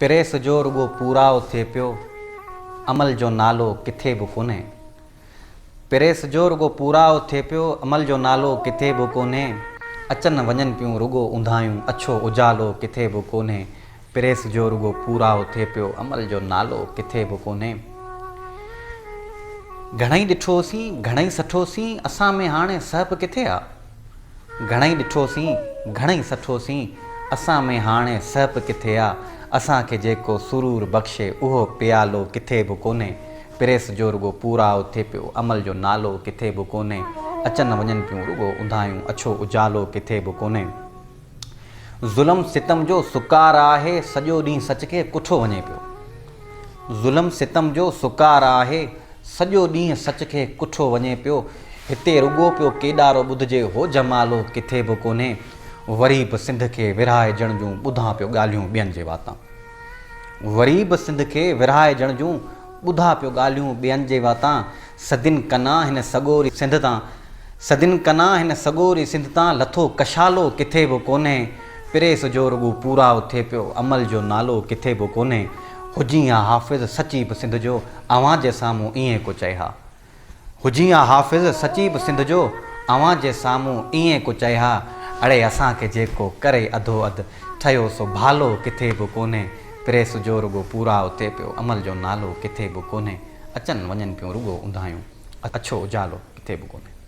Press जो रुगो पूराओ थिए पियो, अमल जो नालो किथे बि कोन्हे। प्रेस जो रुगो पूराओ थिए पियो, अमल जो नालो किथे बि कोन्हे। अचनि वञनि पियूं रुगो ऊंधायूं, अछो उजालो किथे बि कोन्हे। प्रेस जो रुगो पूराओ थिए पियो, अमल जो नालो किथे बि कोन्हे। घणई ॾिठोसीं घणई सठोसीं, असां में हाणे सहप किथे आहे। घणई ॾिठोसीं घणई सठोसीं, असां में हाणे सहप किथे आहे। असांखे जेको सुरूर बख़्शे उहो प्यालो किथे बि कोन्हे। प्रेस जो रुगो पूराओ थिए पियो, अमल जो नालो किथे बि कोन्हे। अचनि वञनि पियूं रुगो ऊंधायूं, अछो उजालो किथे बि कोन्हे। ज़ुल्म सितम जो सुकार आहे, सॼो ॾींहुं सच खे कुठो वञे पियो। ज़ुल्म सितम जो सुकार आहे, सॼो ॾींहुं सच खे कुठो वञे पियो। हिते रुगो पियो केॾारो ॿुधिजे हो जमालो किथे बि कोन्हे। वरी बि सिंध खे विरहाइजण जूं ॿुधां पियो ॻाल्हियूं ॿियनि जे वातां। वरी बि सिंध खे विरहाइजण जूं ॿुधा पियो ॻाल्हियूं ॿियनि जे वातां। सदिन कना हिन सॻोरी सिंध तां, सदिन कना हिन सॻोरी सिंध तां, लथो कशालो किथे बि कोन्हे। प्रेस जो रुगो पूराओ थिए पियो, अमल जो नालो किथे बि कोन्हे। हुजी हा हाफ़िज़ सची बि सिंध जो, अव्हां जे साम्हूं ईअं को चए हा। हुजी हा हाफ़िज़ सची बि सिंध जो, अव्हां जे साम्हूं ईअं को चए हा। अड़े असांखे जेको करे अधो अधु, ठहियो सो भालो किथे बि कोन्हे। प्रेस जो रुगो पूराओ थिए पियो, अमल जो नालो किथे बि कोन्हे। अचनि वञनि पियूं रुगो ऊंधायूं, अछो उजालो किथे बि कोन्हे।